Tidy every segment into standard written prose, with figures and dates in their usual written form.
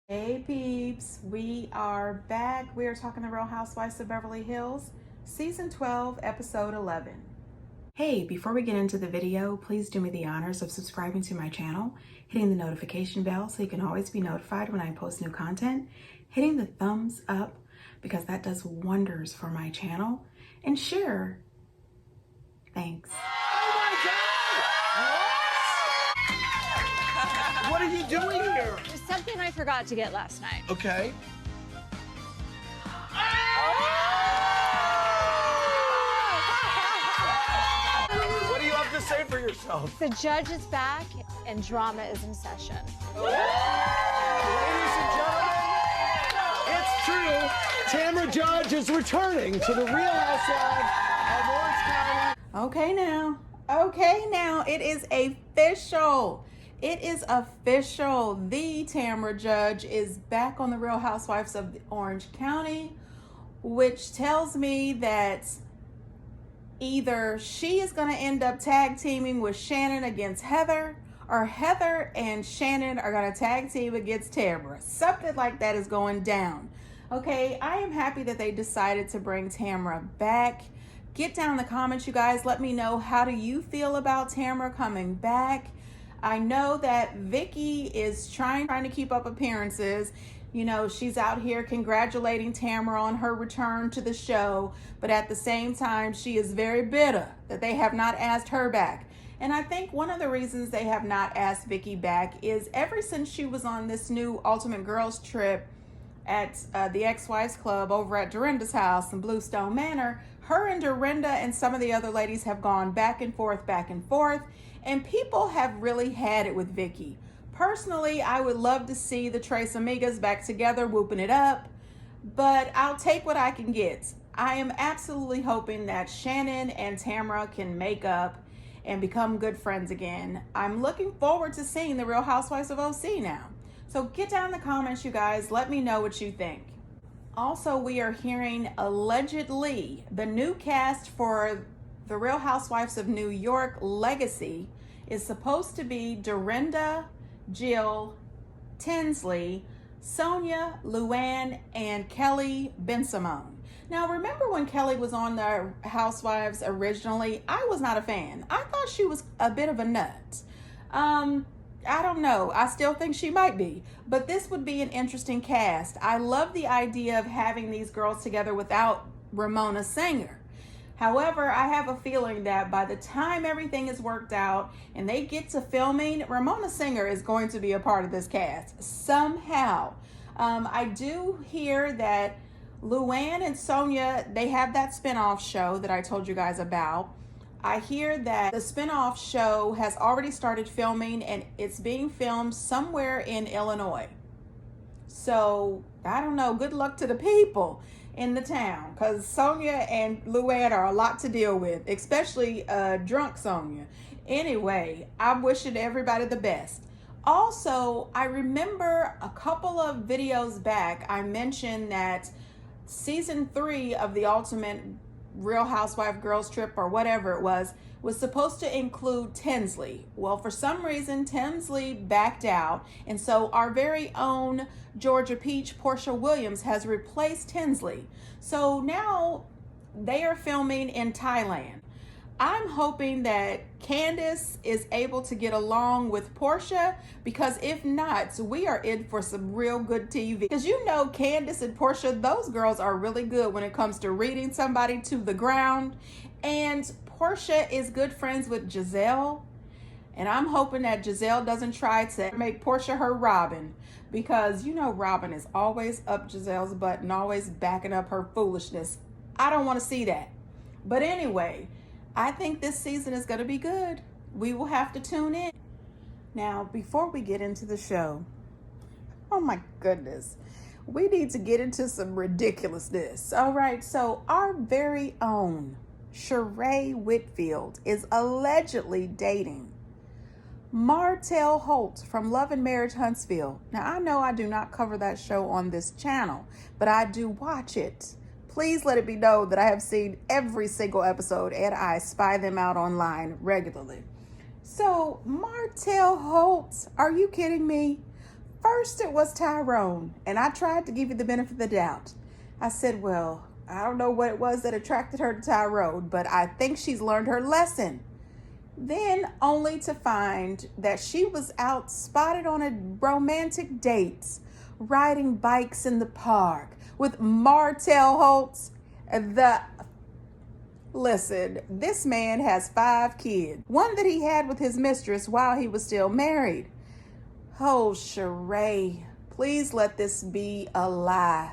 Hey peeps, we are back. We are talking the Real Housewives of Beverly Hills, Season 12, Episode 11. Hey, before we get into the video, please do me the honors of subscribing to my channel, hitting the notification bell so you can always be notified when I post new content, hitting the thumbs up because that does wonders for my channel, and share. Thanks. What are you doing here? There's something I forgot to get last night. Okay. What do you have to say for yourself? The judge is back and drama is in session. Ladies and gentlemen, it's true. Tamara Judge is returning to the Real Housewives of Orange County. Okay now, it is official. It is official. The Tamara Judge is back on the Real Housewives of Orange County, which tells me that either she is going to end up tag teaming with Shannon against Heather, or Heather and Shannon are going to tag team against Tamara. Something like that is going down. Okay, I am happy that they decided to bring Tamara back. Get down in the comments, you guys. Let me know, how do you feel about Tamara coming back? I know that Vicki is trying to keep up appearances. You know, she's out here congratulating Tamara on her return to the show, but at the same time, she is very bitter that they have not asked her back. And I think one of the reasons they have not asked Vicki back is ever since she was on this new Ultimate Girls trip at the Ex-Wives Club over at Dorinda's house in Bluestone Manor, her and Dorinda and some of the other ladies have gone back and forth, and people have really had it with Vicki. Personally, I would love to see the Tres Amigas back together, whooping it up, but I'll take what I can get. I am absolutely hoping that Shannon and Tamara can make up and become good friends again. I'm looking forward to seeing the Real Housewives of OC now. So get down in the comments, you guys. Let me know what you think. Also, we are hearing allegedly the new cast for the Real Housewives of New York Legacy is supposed to be Dorinda, Jill, Tinsley, Sonia, Luann, and Kelly Bensimon. Now, remember when Kelly was on the Housewives originally? I was not a fan. I thought she was a bit of a nut. I don't know. I still think she might be. But this would be an interesting cast. I love the idea of having these girls together without Ramona Singer. However, I have a feeling that by the time everything is worked out and they get to filming, Ramona Singer is going to be a part of this cast somehow. I do hear that Luann and Sonia, they have that spinoff show that I told you guys about. I hear that the spinoff show has already started filming and it's being filmed somewhere in Illinois. So, I don't know. Good luck to the people in the town, because Sonia and Luann are a lot to deal with, especially drunk Sonia. Anyway, I'm wishing everybody the best. Also, I remember a couple of videos back, I mentioned that season 3 of the Ultimate Real Housewife Girls Trip, or whatever it was supposed to include Tinsley. Well, for some reason, Tinsley backed out, and so our very own Georgia Peach, Portia Williams, has replaced Tinsley. So now they are filming in Thailand. I'm hoping that Candace is able to get along with Portia, because if not, we are in for some real good TV. Because you know, Candace and Portia, those girls are really good when it comes to reading somebody to the ground. And Portia is good friends with Giselle. And I'm hoping that Giselle doesn't try to make Portia her Robin, because you know Robin is always up Giselle's butt and always backing up her foolishness. I don't want to see that. But anyway, I think this season is going to be good. We will have to tune in. Now, before we get into the show, oh my goodness, we need to get into some ridiculousness. All right, so our very own Sheree Whitfield is allegedly dating Martell Holt from Love and Marriage Huntsville. Now, I know I do not cover that show on this channel, but I do watch it. Please let it be known that I have seen every single episode and I spy them out online regularly. So, Martell Holt, are you kidding me? First it was Tyrone, and I tried to give you the benefit of the doubt. I said, well, I don't know what it was that attracted her to Tyrone, but I think she's learned her lesson. Then only to find that she was out spotted on a romantic dates, riding bikes in the park with Martell Holtz. Listen, this man has 5 kids, one that he had with his mistress while he was still married. Oh, Sheree, please let this be a lie.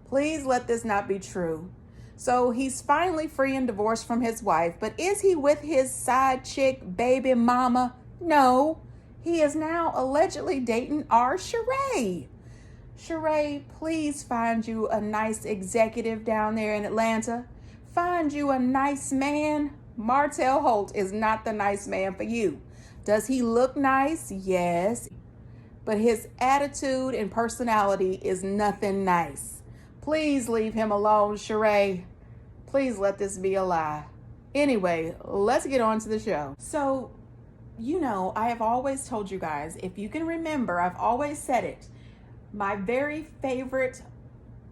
Please let this not be true. So he's finally free and divorced from his wife, but is he with his side chick, baby mama? No, he is now allegedly dating our Sheree. Sheree, please find you a nice executive down there in Atlanta. Find you a nice man. Martell Holt is not the nice man for you. Does he look nice? Yes. But his attitude and personality is nothing nice. Please leave him alone, Sheree. Please let this be a lie. Anyway, let's get on to the show. So, I have always told you guys, if you can remember, I've always said it. My very favorite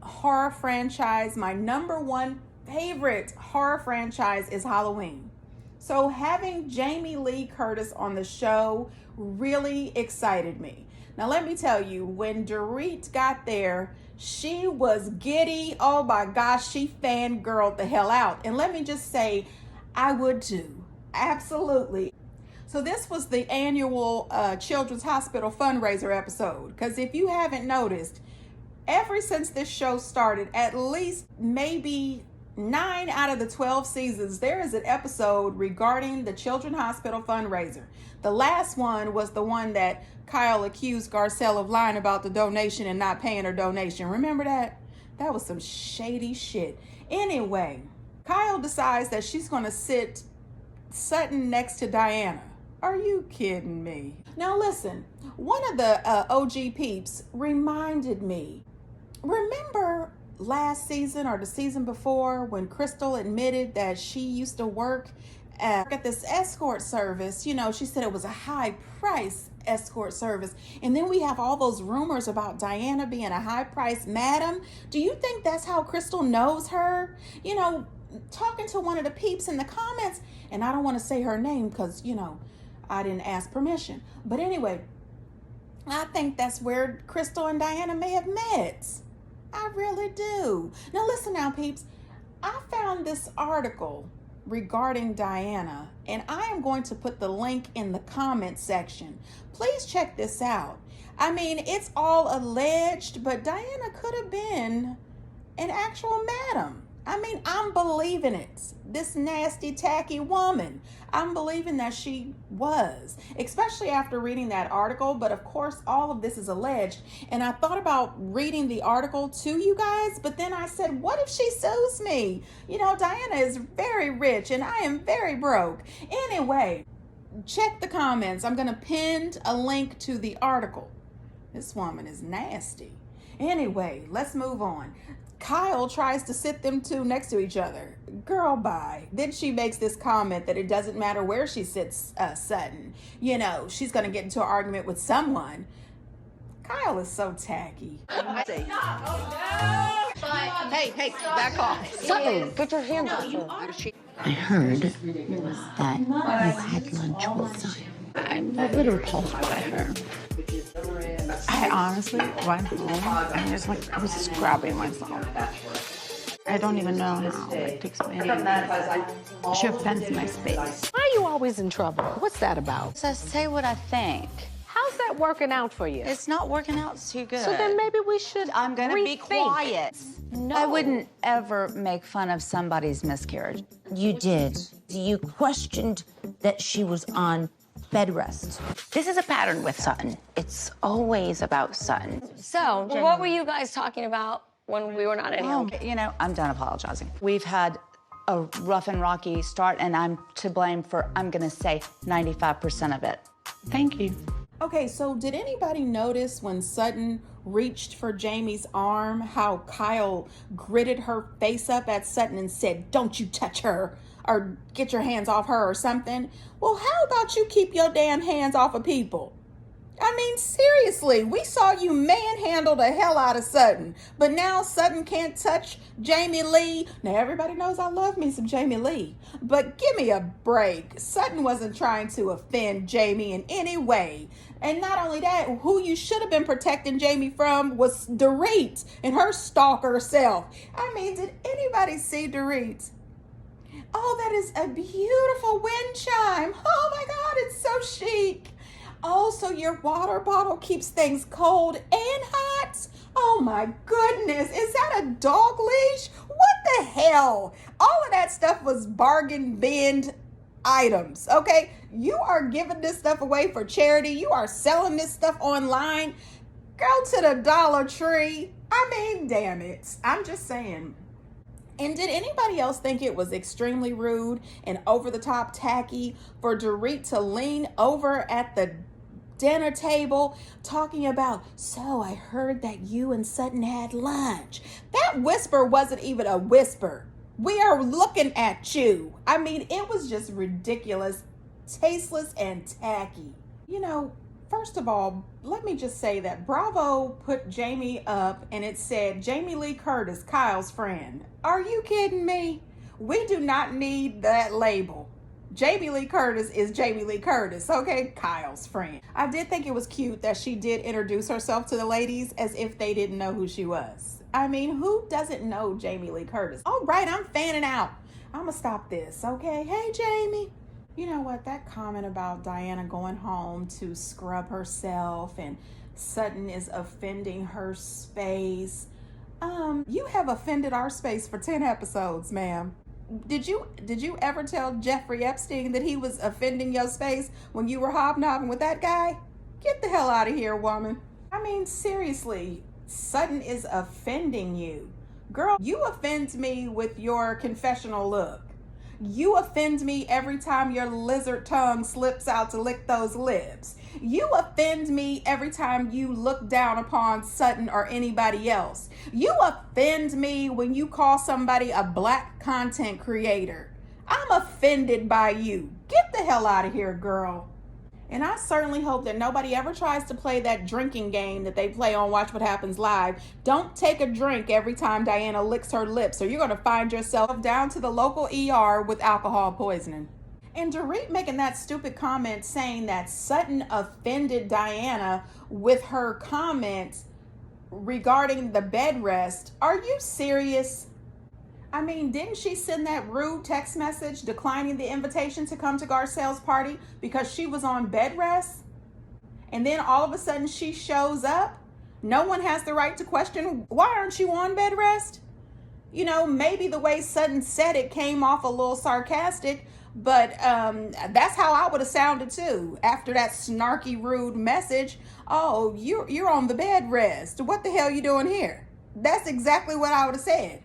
horror franchise, my number one favorite horror franchise is Halloween. So having Jamie Lee Curtis on the show really excited me. Now let me tell you, when Dorit got there, she was giddy. Oh my gosh, she fangirled the hell out. And let me just say, I would too. Absolutely. So this was the annual Children's Hospital fundraiser episode. Because if you haven't noticed, ever since this show started, at least maybe 9 out of the 12 seasons, there is an episode regarding the Children's Hospital fundraiser. The last one was the one that Kyle accused Garcelle of lying about the donation and not paying her donation. Remember that? That was some shady shit. Anyway, Kyle decides that she's going to sit Sutton next to Diana. Are you kidding me? Now listen, one of the OG peeps reminded me. Remember last season or the season before when Crystal admitted that she used to work at this escort service? She said it was a high price escort service. And then we have all those rumors about Diana being a high price madam. Do you think that's how Crystal knows her? Talking to one of the peeps in the comments, and I don't want to say her name because, I didn't ask permission. But anyway, I think that's where Crystal and Diana may have met. I really do. Now listen now, peeps. I found this article regarding Diana, and I am going to put the link in the comment section. Please check this out. I mean, it's all alleged, but Diana could have been an actual madam. I mean, I'm believing it. This nasty, tacky woman. I'm believing that she was, especially after reading that article. But of course, all of this is alleged. And I thought about reading the article to you guys, but then I said, what if she sues me? Diana is very rich and I am very broke. Anyway, check the comments. I'm going to pin a link to the article. This woman is nasty. Anyway, let's move on. Kyle tries to sit them two next to each other. Girl, bye. Then she makes this comment that it doesn't matter where she sits Sutton. She's going to get into an argument with someone. Kyle is so tacky. Hey, back off. Sutton, get your hands off her. I heard that you had lunch with Sutton. I'm a little repulsed by her. I honestly went home and I was scrubbing myself. I don't even know how to explain it. She offends my space. Why are you always in trouble? What's that about? Just say what I think. How's that working out for you? It's not working out too good. So then maybe we should I'm gonna be quiet. No. I wouldn't ever make fun of somebody's miscarriage. You did. You questioned that she was on bed rest. This is a pattern with Sutton. It's always about Sutton. So, what were you guys talking about when we were not at home? I'm done apologizing. We've had a rough and rocky start, and I'm to blame for, I'm gonna say, 95% of it. Thank you. Okay, so did anybody notice when Sutton reached for Jamie's arm, how Kyle gritted her face up at Sutton and said, "Don't you touch her," or "Get your hands off her," or something? Well, how about you keep your damn hands off of people? I mean, seriously, we saw you manhandle the hell out of Sutton, but now Sutton can't touch Jamie Lee. Now, everybody knows I love me some Jamie Lee, but give me a break. Sutton wasn't trying to offend Jamie in any way. And not only that, who you should have been protecting Jamie from was Dorit and her stalker self. I mean, did anybody see Dorit? Oh, that is a beautiful wind chime. Oh my God, it's so chic. Oh, so your water bottle keeps things cold and hot? Oh my goodness, is that a dog leash? What the hell? All of that stuff was bargain bin items, okay? You are giving this stuff away for charity. You are selling this stuff online. Go to the Dollar Tree. I mean, damn it. I'm just saying. And did anybody else think it was extremely rude and over-the-top tacky for Dorit to lean over at the dinner table talking about, so I heard that you and Sutton had lunch? That whisper wasn't even a whisper. We are looking at you. I mean, it was just ridiculous, tasteless, and tacky. You know, first of all, let me just say that Bravo put Jamie up and it said Jamie Lee Curtis, Kyle's friend. Are you kidding me? We do not need that label. Jamie Lee Curtis is Jamie Lee Curtis, okay? Kyle's friend. I did think it was cute that she did introduce herself to the ladies as if they didn't know who she was. I mean, who doesn't know Jamie Lee Curtis? All right, I'm fanning out. I'm gonna stop this, okay? Hey, Jamie. You know what? That comment about Diana going home to scrub herself and Sutton is offending her space. You have offended our space for 10 episodes, ma'am. Did you ever tell Jeffrey Epstein that he was offending your space when you were hobnobbing with that guy? Get the hell out of here, woman. I mean, seriously, Sutton is offending you. Girl, you offend me with your confessional look. You offend me every time your lizard tongue slips out to lick those lips. You offend me every time you look down upon Sutton or anybody else. You offend me when you call somebody a black content creator. I'm offended by you. Get the hell out of here, girl. And I certainly hope that nobody ever tries to play that drinking game that they play on Watch What Happens Live. Don't take a drink every time Diana licks her lips, or you're going to find yourself down to the local ER with alcohol poisoning. And Dorit making that stupid comment saying that Sutton offended Diana with her comments regarding the bed rest. Are you serious? I mean, didn't she send that rude text message declining the invitation to come to Garcelle's party because she was on bed rest? And then all of a sudden she shows up? No one has the right to question, why aren't you on bed rest? You know, maybe the way Sutton said it came off a little sarcastic, but that's how I would have sounded too. After that snarky, rude message, oh, you're on the bed rest. What the hell you doing here? That's exactly what I would have said.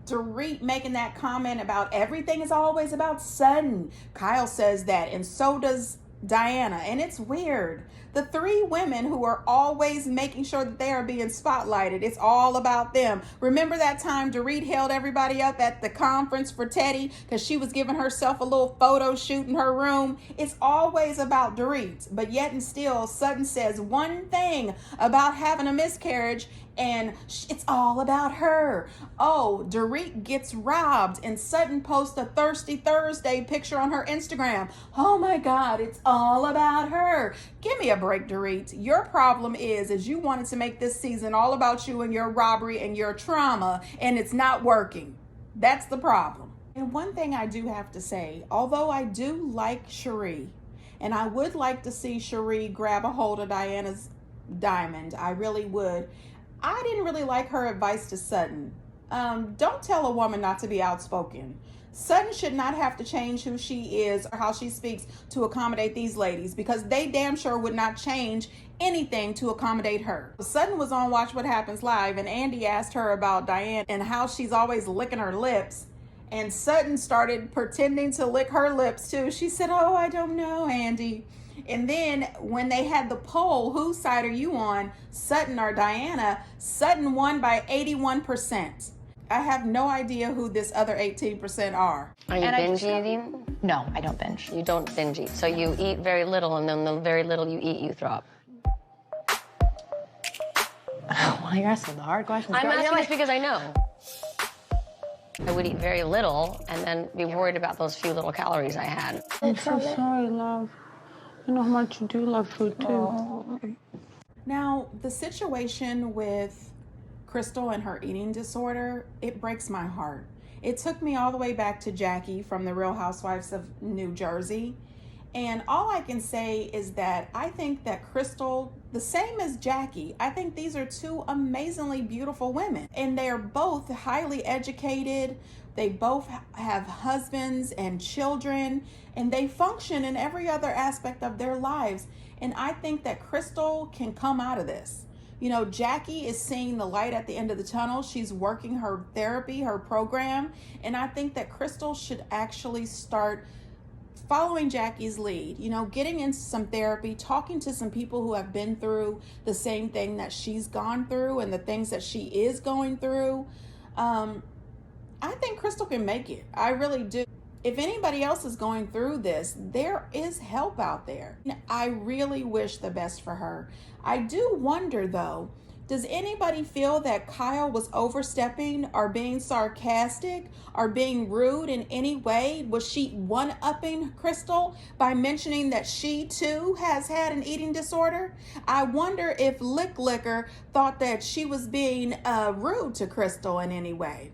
Dorit making that comment about everything is always about Sutton. Kyle says that, and so does Diana. And it's weird. The three women who are always making sure that they are being spotlighted, it's all about them. Remember that time Dorit held everybody up at the conference for Teddy because she was giving herself a little photo shoot in her room? It's always about Dorit. But yet and still, Sutton says one thing about having a miscarriage and it's all about her. Oh, Dorit gets robbed and Sutton posts a Thirsty Thursday picture on her Instagram. Oh my God, it's all about her. Give me a break, Dorit. Your problem is you wanted to make this season all about you and your robbery and your trauma, and it's not working. That's the problem. And one thing I do have to say, although I do like Sheree, and I would like to see Sheree grab a hold of Diana's diamond, I really would. I didn't really like her advice to Sutton. Don't tell a woman not to be outspoken. Sutton should not have to change who she is or how she speaks to accommodate these ladies because they damn sure would not change anything to accommodate her. Sutton was on Watch What Happens Live and Andy asked her about Diane and how she's always licking her lips. And Sutton started pretending to lick her lips too. She said, oh, I don't know, Andy. And then when they had the poll, whose side are you on, Sutton or Diana? Sutton won by 81%. I have no idea who this other 18% are. Are you binge eating? No, I don't binge. You don't binge eat. So you eat very little, and then the very little you eat, you throw up. Why you're asking the hard questions? I'm girl? asking this because I know. I would eat very little and then be worried about those few little calories I had. I'm so sorry, love. I know how much you do love food, too. Now, the situation with Crystal and her eating disorder, it breaks my heart. It took me all the way back to Jackie from the Real Housewives of New Jersey. And all I can say is that I think that Crystal, the same as Jackie, I think these are two amazingly beautiful women. And they're both highly educated. They both have husbands and children, and they function in every other aspect of their lives. And I think that Crystal can come out of this. You know, Jackie is seeing the light at the end of the tunnel. She's working her therapy, her program. And I think that Crystal should actually start following Jackie's lead, you know, getting into some therapy, talking to some people who have been through the same thing that she's gone through and the things that she is going through. I think Crystal can make it. I really do. If anybody else is going through this, there is help out there. I really wish the best for her. I do wonder though, does anybody feel that Kyle was overstepping or being sarcastic or being rude in any way? Was she one-upping Crystal by mentioning that she too has had an eating disorder? I wonder if Lick Licker thought that she was being rude to Crystal in any way.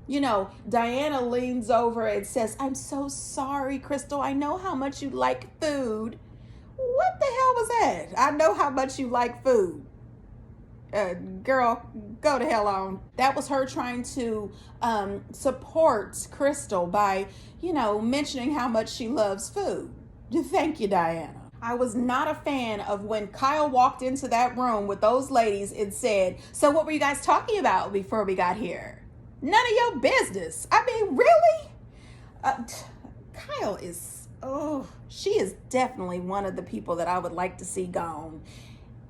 You know, Diana leans over and says, "I'm so sorry, Crystal. I know how much you like food." What the hell was that? I know how much you like food. Girl, go to hell on. That was her trying to support Crystal by, you know, mentioning how much she loves food. Thank you, Diana. I was not a fan of when Kyle walked into that room with those ladies and said, "So what were you guys talking about before we got here?" None of your business. I mean, really? Kyle is, she is definitely one of the people that I would like to see gone.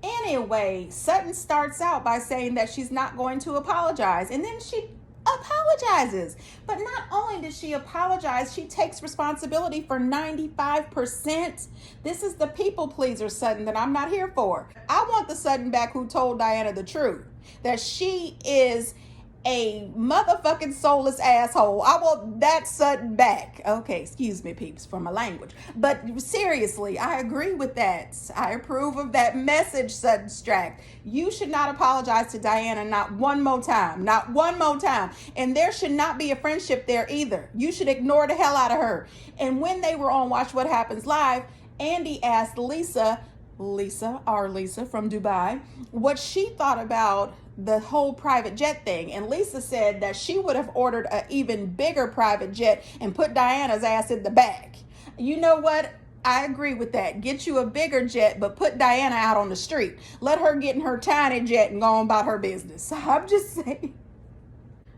Anyway, Sutton starts out by saying that she's not going to apologize, and then she apologizes. But not only did she apologize, she takes responsibility for 95%. This is the people pleaser Sutton that I'm not here for. I want the Sutton back who told Diana the truth, that she is a motherfucking soulless asshole. I want that Sutton back. Okay, excuse me, peeps, for my language. But seriously, I agree with that. I approve of that message, Sutton Strack. You should not apologize to Diana, not one more time. Not one more time. And there should not be a friendship there either. You should ignore the hell out of her. And when they were on Watch What Happens Live, Andy asked Lisa from Dubai, what she thought about the whole private jet thing. And Lisa said that she would have ordered an even bigger private jet and put Diana's ass in the back. You know what? I agree with that. Get you a bigger jet, but put Diana out on the street. Let her get in her tiny jet and go on about her business. I'm just saying.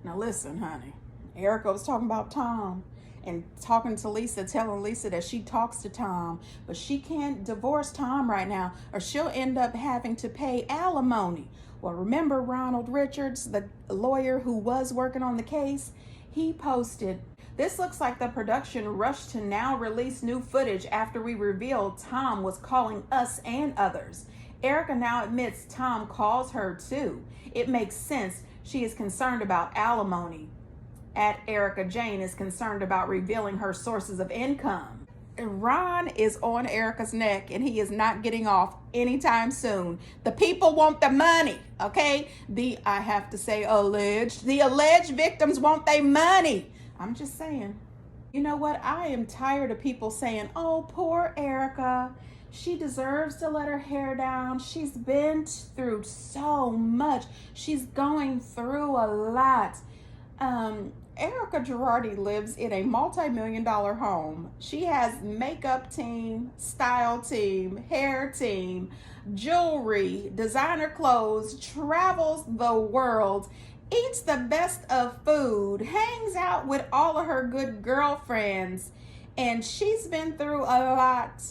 Now listen, honey. Erica was talking about Tom and talking to Lisa, telling Lisa that she talks to Tom, but she can't divorce Tom right now or she'll end up having to pay alimony. Well, remember Ronald Richards, the lawyer who was working on the case? He posted, "This looks like the production rushed to now release new footage after we revealed Tom was calling us and others. Erica now admits Tom calls her too. It makes sense. She is concerned about alimony. At Erica Jane is concerned about revealing her sources of income." Ron is on Erica's neck and he is not getting off anytime soon. The people want the money, okay? I have to say the alleged victims want their money. I'm just saying. You know what? I am tired of people saying, "Oh, poor Erica. She deserves to let her hair down. She's been through so much. She's going through a lot." Erica Girardi lives in a multi-million-dollar home. She has makeup team, style team, hair team, jewelry, designer clothes, travels the world, eats the best of food, hangs out with all of her good girlfriends, and she's been through a lot.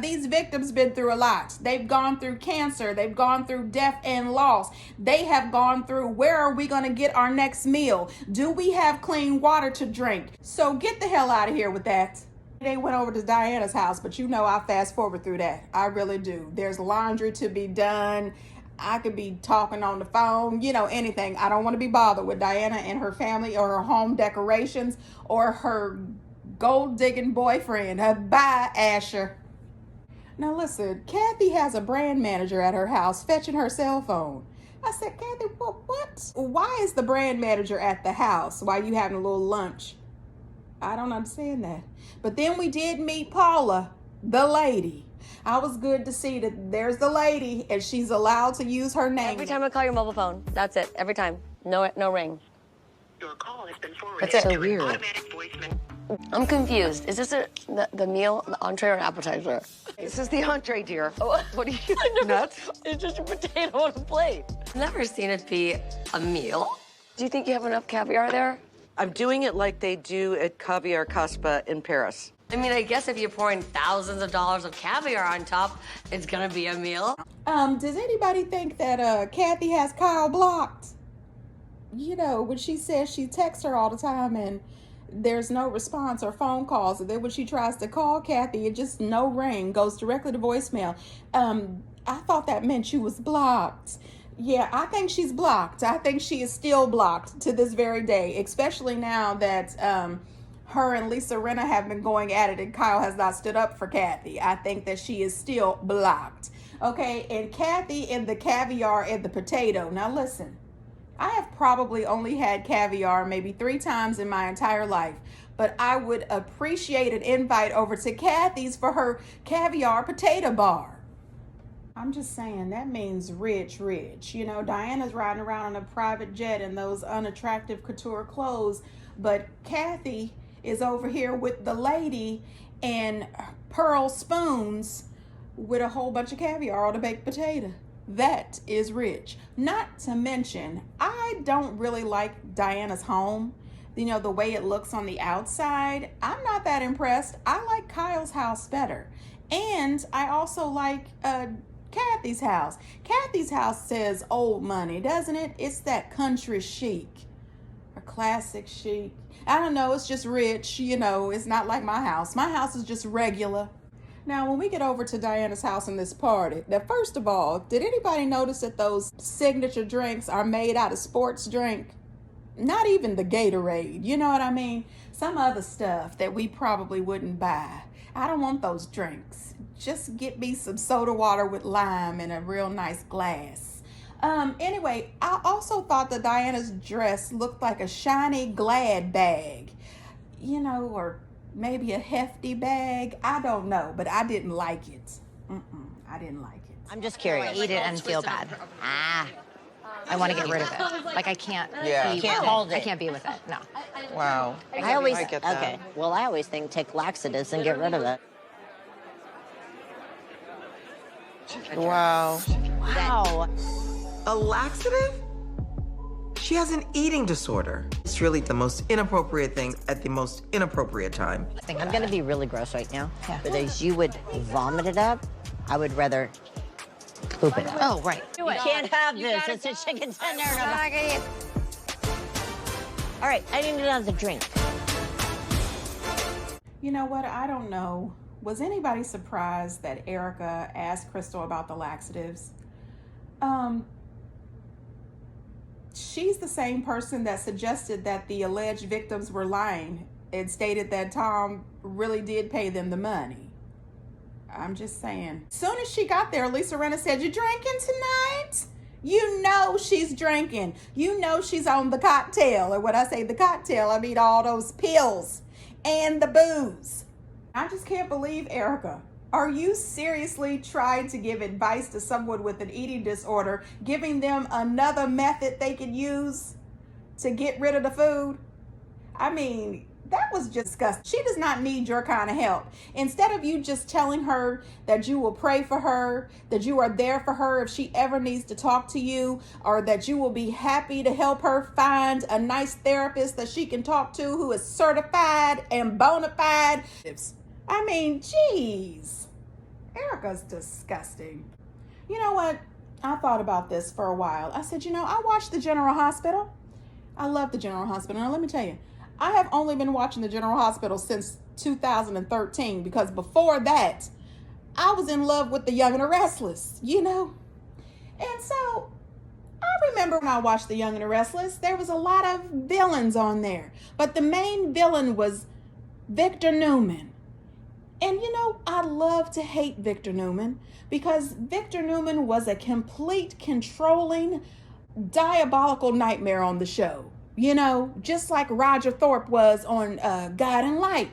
These victims been through a lot. They've gone through cancer. They've gone through death and loss. They have gone through, where are we going to get our next meal? Do we have clean water to drink? So get the hell out of here with that. They went over to Diana's house, but you know I fast forward through that. I really do. There's laundry to be done. I could be talking on the phone, anything. I don't want to be bothered with Diana and her family or her home decorations or her gold digging boyfriend. Bye, Asher. Now listen, Kathy has a brand manager at her house fetching her cell phone. I said, Kathy, what? Why is the brand manager at the house while you having a little lunch? I don't understand that. But then we did meet Paula, the lady. I was good to see that there's the lady and she's allowed to use her name. Every time I call your mobile phone, that's it. Every time. No ring. Your call has been forwarded That's it. to an automatic voicemail. I'm confused. Is this the meal, the entree, or an appetizer? This is the entree, dear. Oh, What are you, nuts? It's just a potato on a plate. I've never seen it be a meal. Do you think you have enough caviar there? I'm doing it like they do at Caviar Caspa in Paris. I mean, I guess if you're pouring thousands of dollars of caviar on top, it's gonna be a meal. Does anybody think that Kathy has Kyle blocked? When she says she texts her all the time and there's no response or phone calls, and then when she tries to call Kathy, it just no ring, goes directly to voicemail. I thought that meant she was blocked. Yeah, I think she's blocked. I think she is still blocked to this very day, especially now that her and Lisa Rinna have been going at it and Kyle has not stood up for Kathy. I think that she is still blocked. Okay, and Kathy and the caviar and the potato. Now listen, I have probably only had caviar maybe 3 times in my entire life, but I would appreciate an invite over to Kathy's for her caviar potato bar. I'm just saying, that means rich. Diana's riding around in a private jet in those unattractive couture clothes, but Kathy is over here with the lady and pearl spoons with a whole bunch of caviar on a baked potato. That is rich. Not to mention, I don't really like Diana's home. The way it looks on the outside. I'm not that impressed. I like Kyle's house better. And I also like Kathy's house. Kathy's house says old money, doesn't it? It's that country chic or classic chic. I don't know. It's just rich. It's not like my house. My house is just regular. Now, when we get over to Diana's house in this party, now, first of all, did anybody notice that those signature drinks are made out of sports drink? Not even the Gatorade, you know what I mean? Some other stuff that we probably wouldn't buy. I don't want those drinks. Just get me some soda water with lime in a real nice glass. Anyway, I also thought that Diana's dress looked like a shiny Glad bag, or maybe a hefty bag. I don't know, but I didn't like it. I didn't like it. I'm just curious. Eat it and feel bad. I want to get rid of it. Like, I can't. Yeah. I can't be with it. No. Wow. I always get that. Okay. Well, I always think take laxatives and get rid of it. Wow. Wow. A laxative? She has an eating disorder. It's really the most inappropriate thing at the most inappropriate time. I'm gonna be really gross right now. Yeah. But as you would vomit it up, I would rather poop it up. Oh, right. You can't have this. It's a chicken tender. All right, I need another drink. You know what? I don't know. Was anybody surprised that Erica asked Crystal about the laxatives? She's the same person that suggested that the alleged victims were lying and stated that Tom really did pay them the money. I'm just saying. Soon as she got there, Lisa Rinna said, "You drinking tonight?" You know she's drinking. You know she's on the cocktail. Or when I say the cocktail, I mean all those pills and the booze. I just can't believe, Erica. Are you seriously trying to give advice to someone with an eating disorder, giving them another method they could use to get rid of the food? I mean, that was just disgusting. She does not need your kind of help. Instead of you just telling her that you will pray for her, that you are there for her if she ever needs to talk to you, or that you will be happy to help her find a nice therapist that she can talk to who is certified and bona fide. I mean, geez. Erica's disgusting. You know what? I thought about this for a while. I said, I watched the General Hospital. I love the General Hospital. Now, let me tell you, I have only been watching the General Hospital since 2013 because before that, I was in love with The Young and the Restless, And so I remember when I watched The Young and the Restless, there was a lot of villains on there. But the main villain was Victor Newman. And you know, I love to hate Victor Newman because Victor Newman was a complete, controlling, diabolical nightmare on the show. You know, just like Roger Thorpe was on Guiding Light.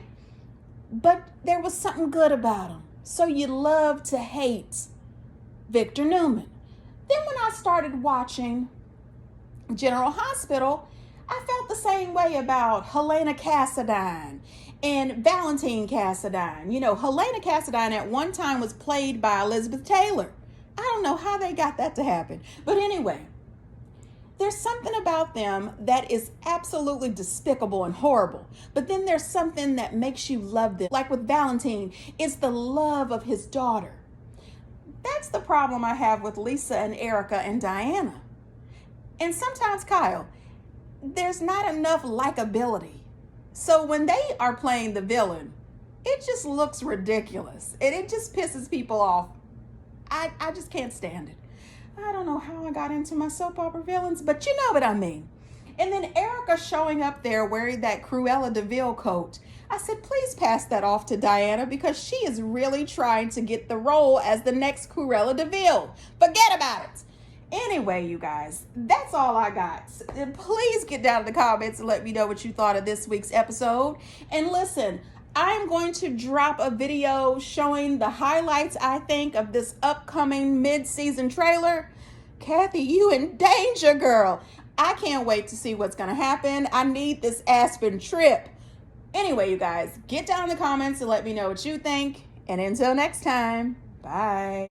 But there was something good about him. So you love to hate Victor Newman. Then when I started watching General Hospital, I felt the same way about Helena Cassadine and Valentine Cassadine. You know, Helena Cassadine at one time was played by Elizabeth Taylor. I don't know how they got that to happen. But anyway, there's something about them that is absolutely despicable and horrible. But then there's something that makes you love them. Like with Valentine, it's the love of his daughter. That's the problem I have with Lisa and Erica and Diana. And sometimes Kyle, there's not enough likability. So when they are playing the villain, it just looks ridiculous. And it just pisses people off. I just can't stand it. I don't know how I got into my soap opera villains, but you know what I mean. And then Erica showing up there wearing that Cruella de Vil coat. I said, please pass that off to Diana because she is really trying to get the role as the next Cruella de Vil. Forget about it. Anyway, you guys, that's all I got. Please get down in the comments and let me know what you thought of this week's episode. And listen, I'm going to drop a video showing the highlights, I think, of this upcoming mid-season trailer. Kathy, you in danger, girl. I can't wait to see what's going to happen. I need this Aspen trip. Anyway, you guys, get down in the comments and let me know what you think. And until next time, bye.